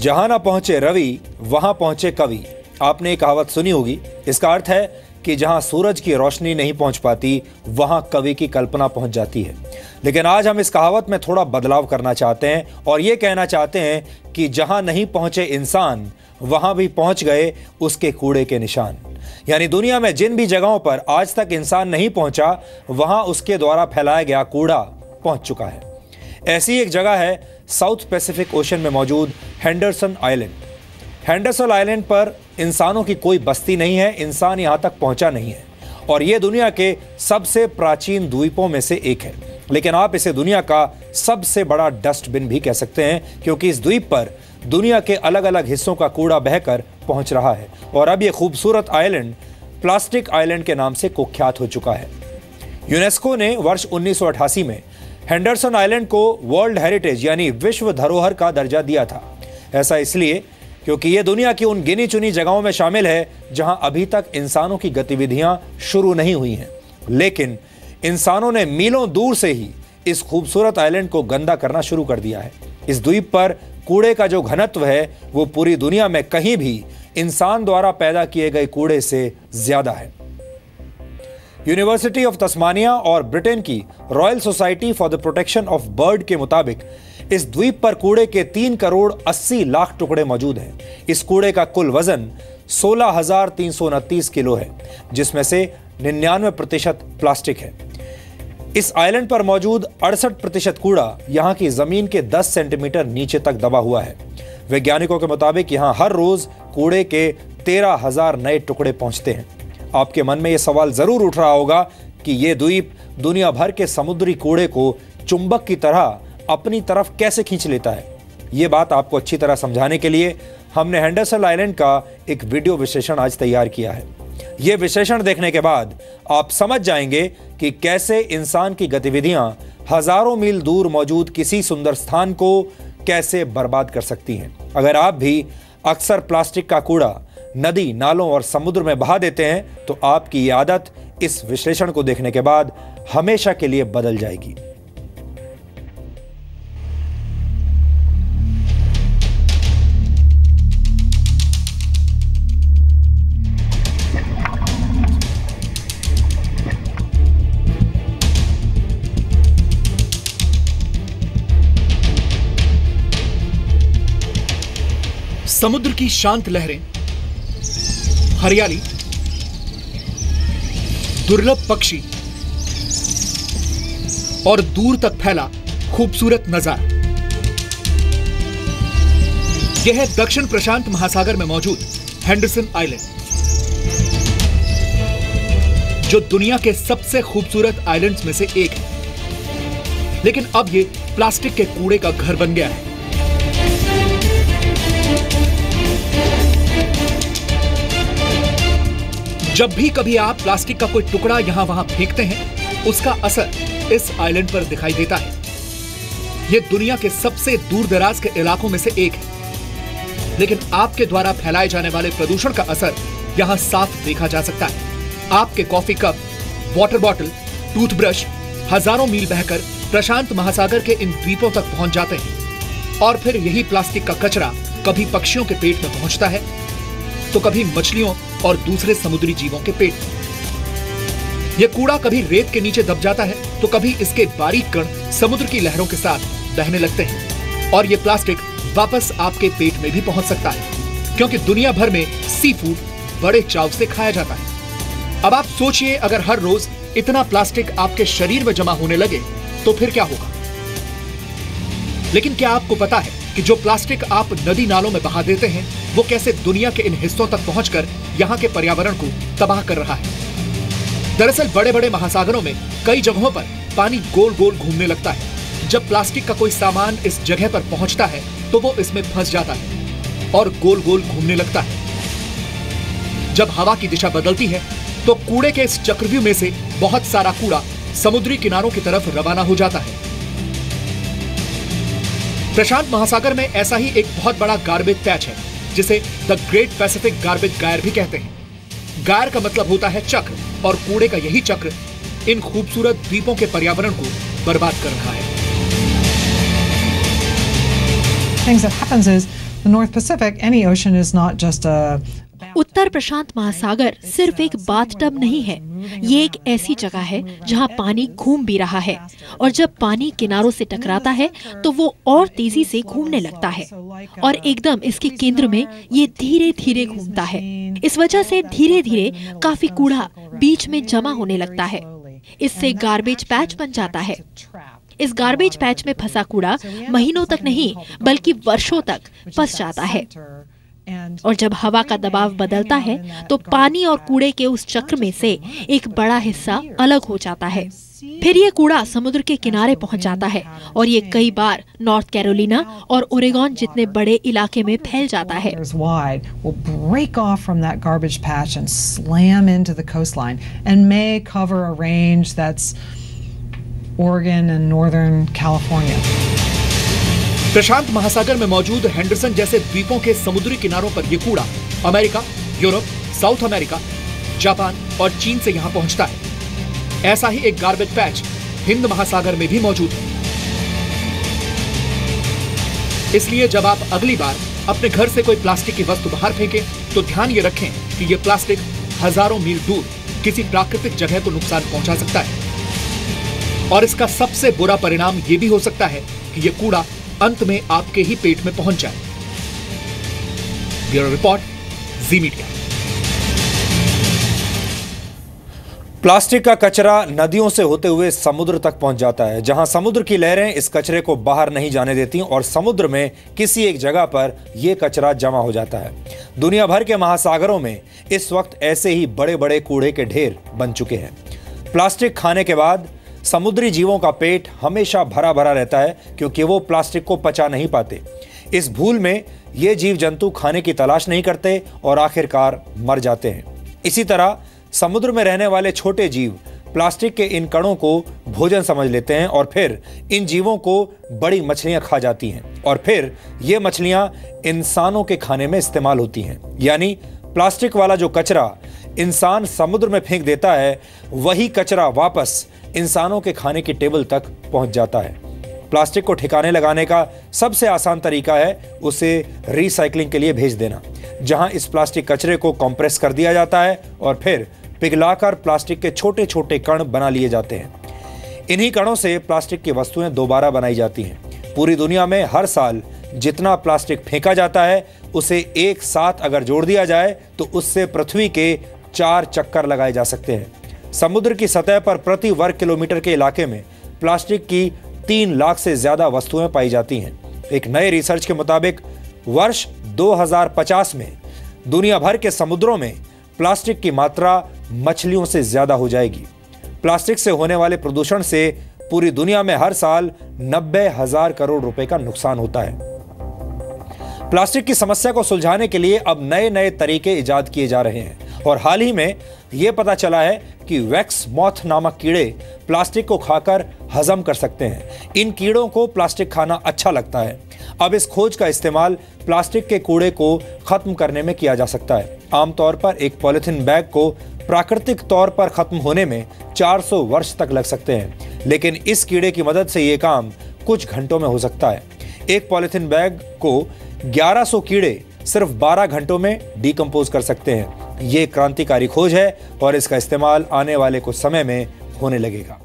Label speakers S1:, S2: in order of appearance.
S1: जहां ना पहुंचे रवि वहां पहुंचे कवि। आपने एक कहावत सुनी होगी। इसका अर्थ है कि जहां सूरज की रोशनी नहीं पहुंच पाती वहां कवि की कल्पना पहुंच जाती है। लेकिन आज हम इस कहावत में थोड़ा बदलाव करना चाहते हैं और ये कहना चाहते हैं कि जहां नहीं पहुंचे इंसान वहां भी पहुंच गए उसके कूड़े के निशान। यानी दुनिया में जिन भी जगहों पर आज तक इंसान नहीं पहुंचा वहां उसके द्वारा फैलाया गया कूड़ा पहुंच चुका है। ऐसी एक जगह है साउथ पैसिफिक ओशन में मौजूद हेंडरसन आइलैंड। हेंडरसन आइलैंड पर इंसानों की कोई बस्ती नहीं है, इंसान यहां तक पहुंचा नहीं है और यह दुनिया के सबसे प्राचीन द्वीपों में से एक है। लेकिन आप इसे दुनिया का सबसे बड़ा डस्टबिन भी कह सकते हैं क्योंकि इस द्वीप पर दुनिया के अलग अलग हिस्सों का कूड़ा बहकर पहुंच रहा है और अब यह खूबसूरत आइलैंड प्लास्टिक आइलैंड के नाम से कुख्यात हो चुका है। यूनेस्को ने वर्ष 1988 में हेंडरसन आइलैंड को वर्ल्ड हेरिटेज यानी विश्व धरोहर का दर्जा दिया था। ऐसा इसलिए क्योंकि यह दुनिया की उन गिनी चुनी जगहों में शामिल है जहां अभी तक इंसानों की गतिविधियां शुरू नहीं हुई हैं। लेकिन इंसानों ने मीलों दूर से ही इस खूबसूरत आइलैंड को गंदा करना शुरू कर दिया है। इस द्वीप पर कूड़े का जो घनत्व है वो पूरी दुनिया में कहीं भी इंसान द्वारा पैदा किए गए कूड़े से ज्यादा है। यूनिवर्सिटी ऑफ तस्मानिया और ब्रिटेन की royal society for the protection of bird के मुताबिक इस द्वीप पर कूड़े के 3 करोड़ 80 लाख टुकड़े मौजूद हैं। इस कूड़े का कुल वजन 16,329 किलो है जिसमें से 99% प्लास्टिक है। इस आइलैंड पर मौजूद 68% कूड़ा यहां की जमीन के 10 सेंटीमीटर नीचे तक दबा हुआ है। वैज्ञानिकों के मुताबिक यहां हर रोज कूड़े के 13,000 नए टुकड़े पहुंचते हैं। आपके मन में यह सवाल जरूर उठ रहा होगा कि यह द्वीप दुनिया भर के समुद्री कूड़े को चुंबक की तरह अपनी तरफ कैसे खींच लेता है। यह बात आपको अच्छी तरह समझाने के लिए हमने हेंडरसन आइलैंड का एक वीडियो विश्लेषण आज तैयार किया है। यह विश्लेषण देखने के बाद आप समझ जाएंगे कि कैसे इंसान की गतिविधियां हजारों मील दूर मौजूद किसी सुंदर स्थान को कैसे बर्बाद कर सकती हैं। अगर आप भी अक्सर प्लास्टिक का कूड़ा नदी, नालों और समुद्र में बहा देते हैं तो आपकी ये आदत इस विश्लेषण को देखने के बाद हमेशा के लिए बदल जाएगी।
S2: समुद्र की शांत लहरें, हरियाली, दुर्लभ पक्षी और दूर तक फैला खूबसूरत नजारा। यह है दक्षिण प्रशांत महासागर में मौजूद हेंडरसन आइलैंड, जो दुनिया के सबसे खूबसूरत आइलैंड्स में से एक है। लेकिन अब यह प्लास्टिक के कूड़े का घर बन गया है। जब भी कभी आप प्लास्टिक का कोई टुकड़ा यहां वहां फेंकते हैं उसका असर इस आइलैंड पर दिखाई देता है। यह दुनिया के सबसे दूर दराज के इलाकों में से एक है। लेकिन आपके द्वारा फैलाए जाने वाले प्रदूषण का असर यहां साफ देखा जा सकता है। आपके coffee cup, water bottle, toothbrush हजारों मील बहकर प्रशांत महासागर के इन द्वीपों तक पहुंच जाते हैं और फिर यही प्लास्टिक का कचरा कभी पक्षियों के पेट में पहुंचता है तो कभी मछलियों और दूसरे समुद्री जीवों के पेट में। यह कूड़ा कभी रेत के नीचे दब जाता है तो कभी इसके बारीक कण समुद्र की लहरों के साथ बहने लगते हैं और यह प्लास्टिक वापस आपके पेट में भी पहुंच सकता है क्योंकि दुनिया भर में सी फूड बड़े चाव से खाया जाता है। अब आप सोचिए, अगर हर रोज इतना प्लास्टिक आपके शरीर में जमा होने लगे तो फिर क्या होगा। लेकिन क्या आपको पता है कि जो प्लास्टिक आप नदी नालों में बहा देते हैं वो कैसे दुनिया के इन हिस्सों तक पहुंचकर यहाँ के पर्यावरण को तबाह कर रहा है। दरअसल बड़े बड़े महासागरों में कई जगहों पर पानी गोल गोल घूमने लगता है। जब प्लास्टिक का कोई सामान इस जगह पर पहुंचता है तो वो इसमें फंस जाता है और गोल गोल घूमने लगता है। जब हवा की दिशा बदलती है तो कूड़े के इस चक्रव्यूह में से बहुत सारा कूड़ा समुद्री किनारों की तरफ रवाना हो जाता है। प्रशांत महासागर में ऐसा ही एक बहुत बड़ा गार्बेज पैच है जिसे द ग्रेट पैसिफिक गार्बेज गायर भी कहते हैं। गायर का मतलब होता है चक्र और कूड़े का यही चक्र इन खूबसूरत द्वीपों के पर्यावरण को बर्बाद कर रहा है।
S3: Things that happens is the North Pacific, any ocean is not just a
S4: उत्तर प्रशांत महासागर सिर्फ एक बाथटब नहीं है, ये एक ऐसी जगह है जहां पानी घूम भी रहा है, और जब पानी किनारों से टकराता है तो वो और तेजी से घूमने लगता है, और एकदम इसके केंद्र में ये धीरे धीरे घूमता है। इस वजह से धीरे धीरे काफी कूड़ा बीच में जमा होने लगता है। इससे गार्बेज पैच बन जाता है। इस गार्बेज पैच में फंसा कूड़ा महीनों तक नहीं बल्कि वर्षों तक फंस जाता है, और जब हवा का दबाव बदलता है तो पानी और कूड़े के उस चक्र में से एक बड़ा हिस्सा अलग हो जाता है। फिर ये कूड़ा समुद्र के किनारे पहुंच जाता है, और ये कई बार नॉर्थ कैरोलिना और ओरेगन जितने बड़े इलाके में फैल जाता है।
S2: प्रशांत महासागर में मौजूद हेंडरसन जैसे द्वीपों के समुद्री किनारों पर यह कूड़ा America, Europe, south America, Japan और चीन से यहां पहुंचता है। ऐसा ही एक गार्बेज पैच हिंद महासागर में भी मौजूद है। इसलिए जब आप अगली बार अपने घर से कोई प्लास्टिक की वस्तु बाहर फेंकें तो ध्यान ये रखें कि यह प्लास्टिक हजारों मील दूर किसी प्राकृतिक जगह को नुकसान पहुंचा सकता है, और इसका सबसे बुरा परिणाम यह भी हो सकता है कि यह कूड़ा अंत में आपके ही पेट में पहुंच जाए। ब्यूरो रिपोर्ट, जी मीडिया।
S1: प्लास्टिक का कचरा नदियों से होते हुए समुद्र तक पहुंच जाता है, जहां समुद्र की लहरें इस कचरे को बाहर नहीं जाने देती और समुद्र में किसी एक जगह पर यह कचरा जमा हो जाता है। दुनिया भर के महासागरों में इस वक्त ऐसे ही बड़े बड़े कूड़े के ढेर बन चुके हैं। प्लास्टिक खाने के बाद समुद्री जीवों का पेट हमेशा भरा भरा रहता है, क्योंकि वो प्लास्टिक को पचा नहीं पाते। इस भूल में ये जीव जंतु खाने की तलाश नहीं करते और आखिरकार मर जाते हैं। इसी तरह समुद्र में रहने वाले छोटे जीव प्लास्टिक के इन कणों को भोजन समझ लेते हैं, और फिर इन जीवों को बड़ी मछलियां खा जाती हैं, और फिर ये मछलियां इंसानों के खाने में इस्तेमाल होती हैं। यानी प्लास्टिक वाला जो कचरा इंसान समुद्र में फेंक देता है, वही कचरा वापस इंसानों के खाने की टेबल तक पहुंच जाता है। प्लास्टिक को ठिकाने लगाने का सबसे आसान तरीका है उसे रिसाइकलिंग के लिए भेज देना, जहां इस प्लास्टिक कचरे को कंप्रेस कर दिया जाता है और फिर पिघलाकर प्लास्टिक के छोटे छोटे कण बना लिए जाते हैं। इन्हीं कणों से प्लास्टिक की वस्तुएं दोबारा बनाई जाती हैं। पूरी दुनिया में हर साल जितना प्लास्टिक फेंका जाता है, उसे एक साथ अगर जोड़ दिया जाए तो उससे पृथ्वी के 4 चक्कर लगाए जा सकते हैं। समुद्र की सतह पर प्रति वर्ग किलोमीटर के इलाके में प्लास्टिक की 3 लाख से ज्यादा वस्तुएं पाई जाती हैं। एक नए रिसर्च के मुताबिक वर्ष 2050 में दुनिया भर के समुद्रों में प्लास्टिक की मात्रा मछलियों से ज्यादा हो जाएगी। प्लास्टिक से होने वाले प्रदूषण से पूरी दुनिया में हर साल 90,000 करोड़ रुपए का नुकसान होता है। प्लास्टिक की समस्या को सुलझाने के लिए अब नए नए तरीके इजाद किए जा रहे हैं, और हाल ही में यह पता चला है कि वैक्स मॉथ नामक कीड़े प्लास्टिक को खाकर हजम कर सकते हैं। इन कीड़ों को प्लास्टिक खाना अच्छा लगता है। अब इस खोज का इस्तेमाल प्लास्टिक के कूड़े को खत्म करने में किया जा सकता है। आमतौर पर एक पॉलिथीन बैग को प्राकृतिक तौर पर खत्म होने में 400 वर्ष तक लग सकते हैं, लेकिन इस कीड़े की मदद से यह काम कुछ घंटों में हो सकता है। एक पॉलिथीन बैग को 1100 कीड़े सिर्फ 12 घंटों में डिकम्पोज कर सकते हैं। ये क्रांतिकारी खोज है और इसका इस्तेमाल आने वाले कुछ समय में होने लगेगा।